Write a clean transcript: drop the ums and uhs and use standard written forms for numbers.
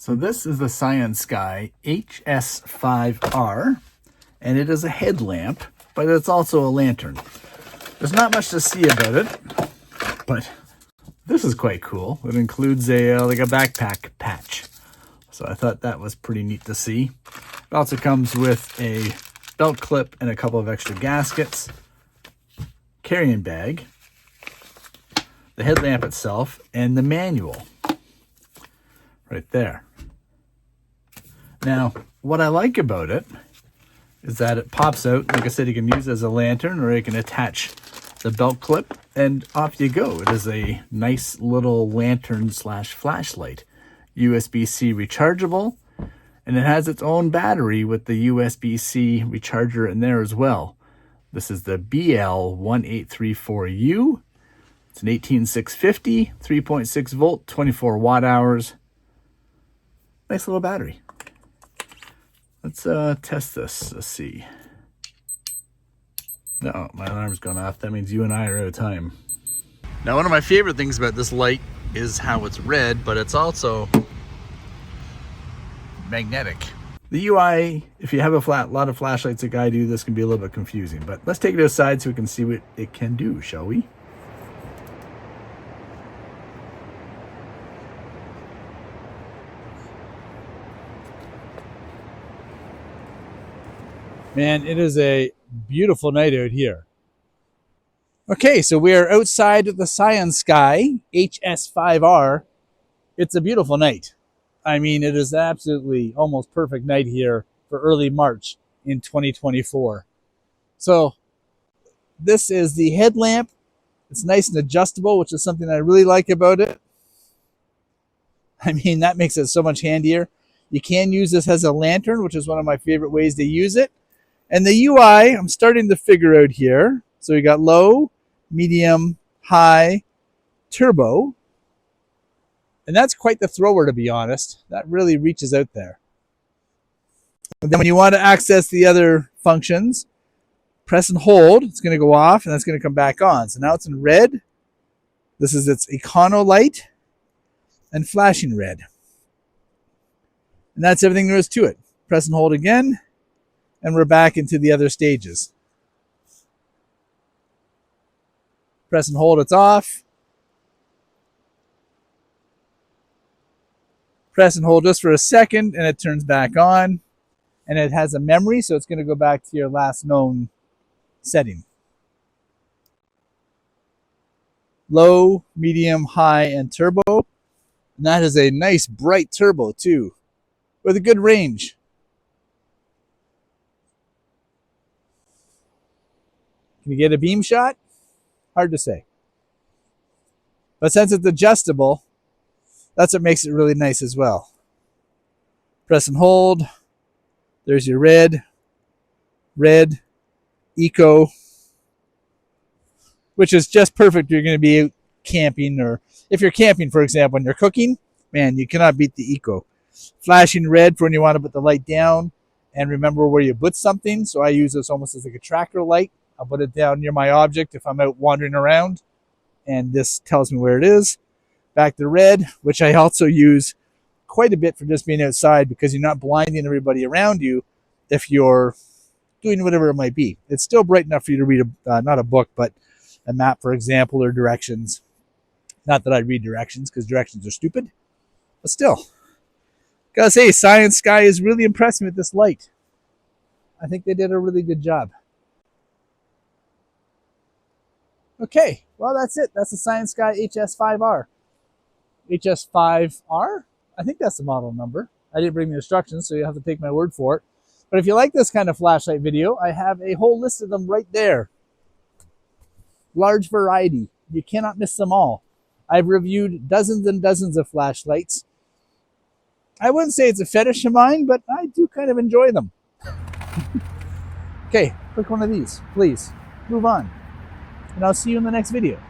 So this is the Cyansky HS5R, and it is a headlamp, but it's also a lantern. There's not much to see about it, but this is quite cool. It includes a like a backpack patch. So I thought that was pretty neat to see. It also comes with a belt clip and a couple of extra gaskets, carrying bag, the headlamp itself, and the manual right there. Now, what I like about it is that it pops out. Like I said, you can use it as a lantern, or you can attach the belt clip and off you go. It is a nice little lantern slash flashlight. USB-C rechargeable, and it has its own battery with the USB-C recharger in there as well. This is the BL1834U. It's an 18650, 3.6 volt, 24 watt hours. Nice little battery. Let's test this. Let's see. No, my alarm's gone off. That means you and I are out of time. Now, one of my favorite things about this light is how it's red, but it's also magnetic. The UI, if you have a lot of flashlights like I do, this can be a little bit confusing. But let's take it aside so we can see what it can do, shall we? Man, it is a beautiful night out here. Okay, so we are outside of the Cyansky HS5R. It's a beautiful night. I mean, it is absolutely almost perfect night here for early March in 2024. So this is the headlamp. It's nice and adjustable, which is something I really like about it. I mean, that makes it so much handier. You can use this as a lantern, which is one of my favorite ways to use it. And the UI, I'm starting to figure out here. So we got low, medium, high, turbo. And that's quite the thrower, to be honest. That really reaches out there. And then when you want to access the other functions, press and hold. It's going to go off, and that's going to come back on. So now it's in red. This is its econo light and flashing red. And that's everything there is to it. Press and hold again. And we're back into the other stages. Press and hold, it's off. Press and hold just for a second, and it turns back on. And it has a memory, so it's going to go back to your last known setting. Low, medium, high, and turbo. And that is a nice bright turbo too, with a good range. Can you get a beam shot? Hard to say. But since it's adjustable, that's what makes it really nice as well. Press and hold. There's your red, eco, which is just perfect if you're going to be out camping, or if you're camping, for example, and you're cooking, man, you cannot beat the eco. Flashing red for when you want to put the light down and remember where you put something. So I use this almost as like a tracker light. I'll put it down near my object if I'm out wandering around, and this tells me where it is. Back to red, which I also use quite a bit for just being outside, because you're not blinding everybody around you if you're doing whatever it might be. It's still bright enough for you to read, not a book, but a map, for example, or directions. Not that I read directions, because directions are stupid, but still. Gotta say, Cyansky is really impressed me with this light. I think they did a really good job. Okay, well, that's it. That's the Cyansky HS5R. HS5R? I think that's the model number. I didn't bring the instructions, so you'll have to take my word for it. But if you like this kind of flashlight video, I have a whole list of them right there. Large variety. You cannot miss them all. I've reviewed dozens and dozens of flashlights. I wouldn't say it's a fetish of mine, but I do kind of enjoy them. Okay, click one of these, please. Move on. And I'll see you in the next video.